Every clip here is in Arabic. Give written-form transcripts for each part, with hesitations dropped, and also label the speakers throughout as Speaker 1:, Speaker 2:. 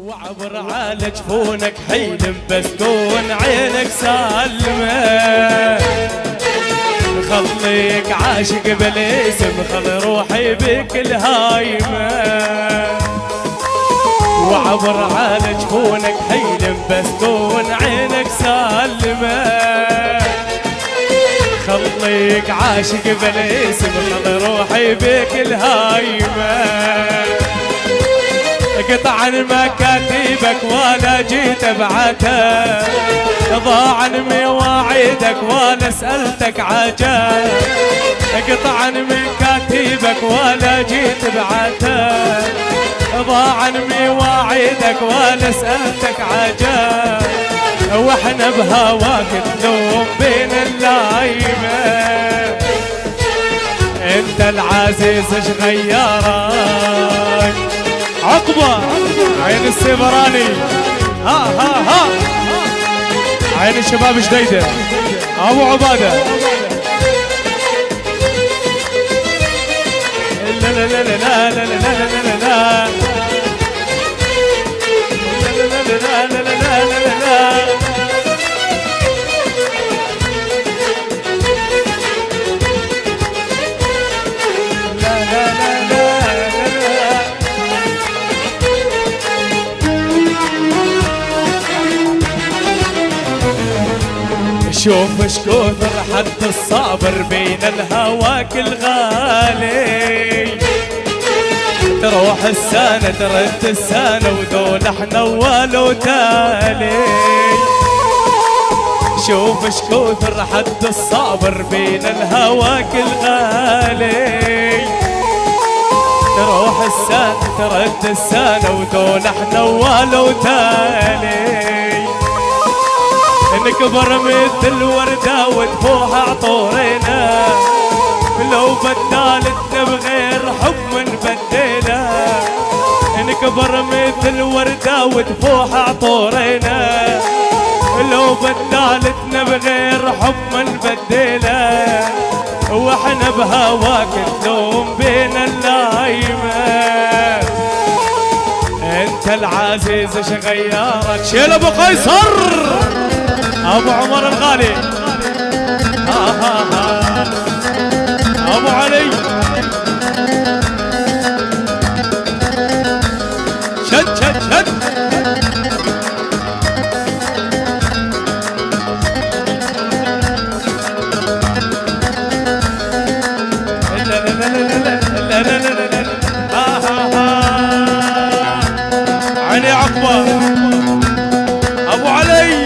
Speaker 1: وعبر على جفونك حيل مبسكون عينك سالمة، خليك عاشق بالاسم خل روحي بك الهايمة. وعبر على جفونك حيل مبسكون عينك سالمة، خليك عاشق بالاسم خل روحي بك الهايمة. قطعا مكاتبك ولا جيت ابعتك، ضاعا مواعيدك ولا سألتك عجل. قطعا مكاتبك ولا جيت ابعتك، ضاعا مواعيدك ولا سألتك عجل. واحنا بهواك تلوم بين اللايمة، انت العزيز ايش غيرك؟ عقبة عين السيبراني، ها ها ها عين الشباب جديدة ابو عبادة. لا لا لا لا لا لا لا لا لا شوف اش كثر حتى الصابر بين الهواك الغالي. تروح السنة ترد السنة وذول احنا اول وتالي. شوف اش كثر حتى الصابر بين الهواك الغالي. تروح السنة ترد السنة وذول احنا اول وتالي. نكبر مثل وردة وتفوح عطورنا، لو بدالتنا بغير حب نبدلها. نكبر مثل وردة وتفوح عطورنا، لو بدالتنا بغير حب نبدلها. واحنا بهواك تلوم بين اللايمة، انت العزيز ايش غيرك؟ شيل ابو قيصر ابو عمر الغالي، ها ها ها ابو علي. شد شد شد لا لا لا لا لا لا لا لا ها ها ها علي عقبة ابو علي.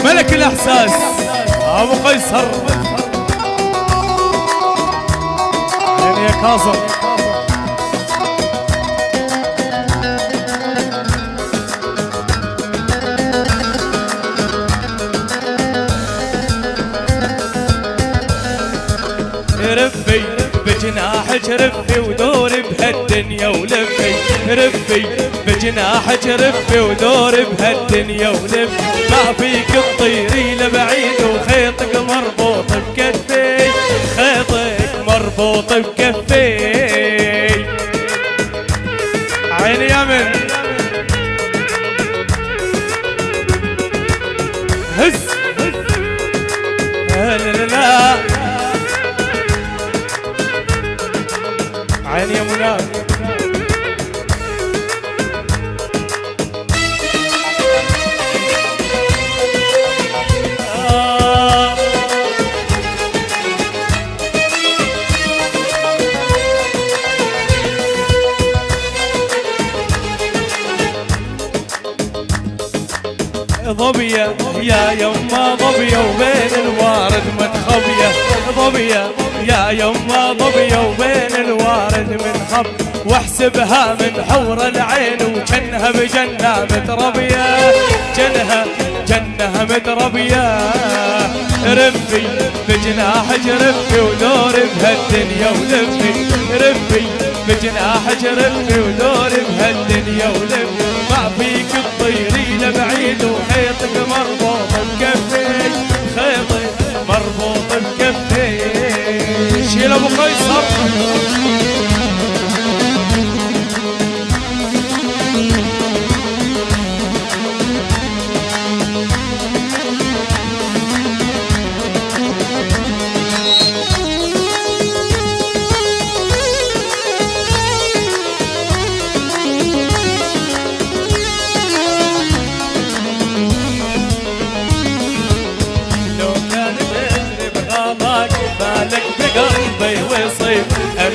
Speaker 1: ملك الإحساس أبو قيصر، يعني يا كاظم. ربي بجناحك ربي ودوري بهالدنيا ولفي. ربي بجناحك ربي ودوري بهالدنيا ولفي. ما فيك تطيري لبعيد وخيطك مربوط بكفي، خيطك مربوط بكفي. عيني يمن هز لا لا لا عيني يا منى. ظبية يا يما ظبية وبين الوارد متخبية. ظبية يا يما ظبية وبين الوارد منخب. واحسبها من حور العين وجنها بجنة متربية، جنها جنها متربية. ربي بجناحك ربي ودوري بهالدنيا ولفي. ربي بجناحك ربي ودوري بهالدنيا ولفي. ما فيك تطيري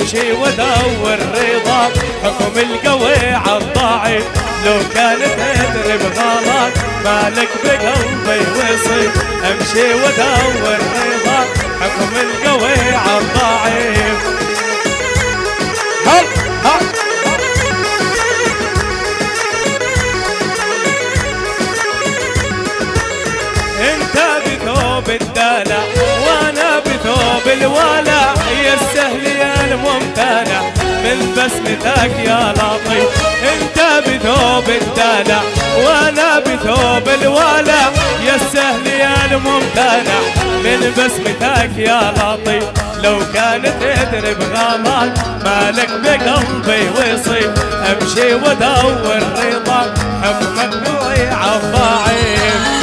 Speaker 1: امشي وادور رضاك، حكم القوي عالضعيف، لو كانت تدري بغلط مالك بقلبي وصي، امشي وادور رضاك، حكم القوي عالضعيف. هل انت بثوب الدلع وانا بثوب الولع، يا السهل يا الممتنع من بسمتك يا لطيف، انت بثوب الدلع وانا بثوب الولع، يا السهل يا الممتنع من بسمتك يا لطيف، لو كانت تدري بغلط مالك بقلبي وصي، امشي وادور رضاك، حكمك قوي عالضعيف.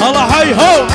Speaker 1: الله هاي هو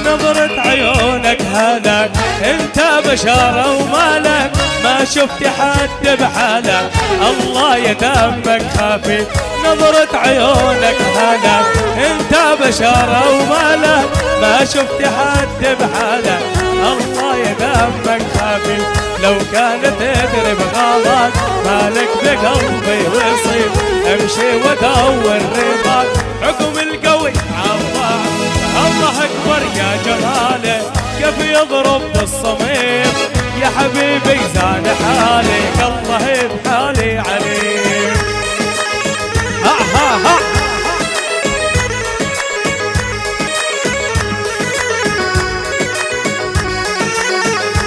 Speaker 1: نظرة عيونك هلك، انت بشارة ومالك، ما شفت حد بحالك، الله يدمك خفيف، نظرة عيونك هلك، انت بشارة ومالك، ما شفت حد بحالك، الله يدمك خفيف، لو كانت تدري بغلط مالك بقلبي وصيف، امشي وادور رضاك، حكم القوي عالضعيف. الله اكبر يا جلاله كيف يضرب بالصميم، يا حبيبي زاد حالك الله بحالي عليك.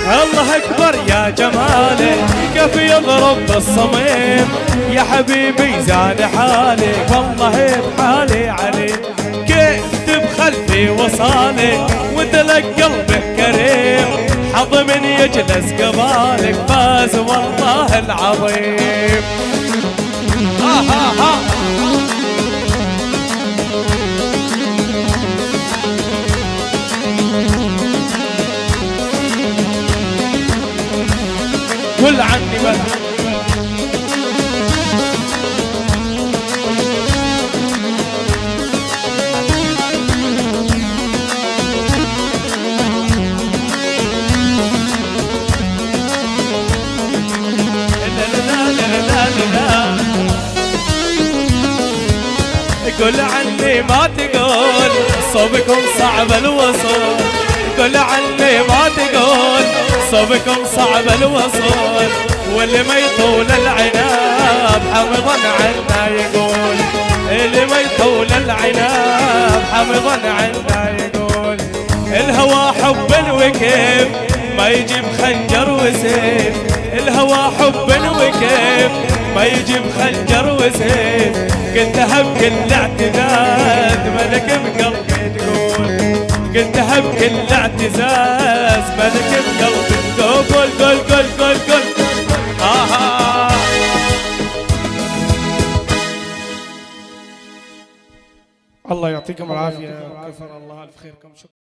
Speaker 1: الله اكبر يا جماله كيف يضرب بالصميم، يا حبيبي زاد حالك والله بحالي عليك، كيف بخلفي وصالك ودلك قلبك كريم، حظ من يجلس قبالك فاز والله العظيم. قل عني بس قل عني ما تقول صوبكم صعب الوصول، قل عني ما تقول صوبكم صعب الوصول، واللي ما يطول العناب حمضا عنا يقول، اللي ما يطول العناب حمضا عنا يقول، الهوى حب وكيف ما يجيب خنجر وسيف، الهوى حب وكيف ما يجيب خنجر وسيف، قلتها بكل اعتزاز ملك بقلبي تقول، قلتها بكل اعتزاز ملك بقلبي تقول، قل قل قل قل
Speaker 2: الله يعطيكم العافية، كثر الله ألف خيركم.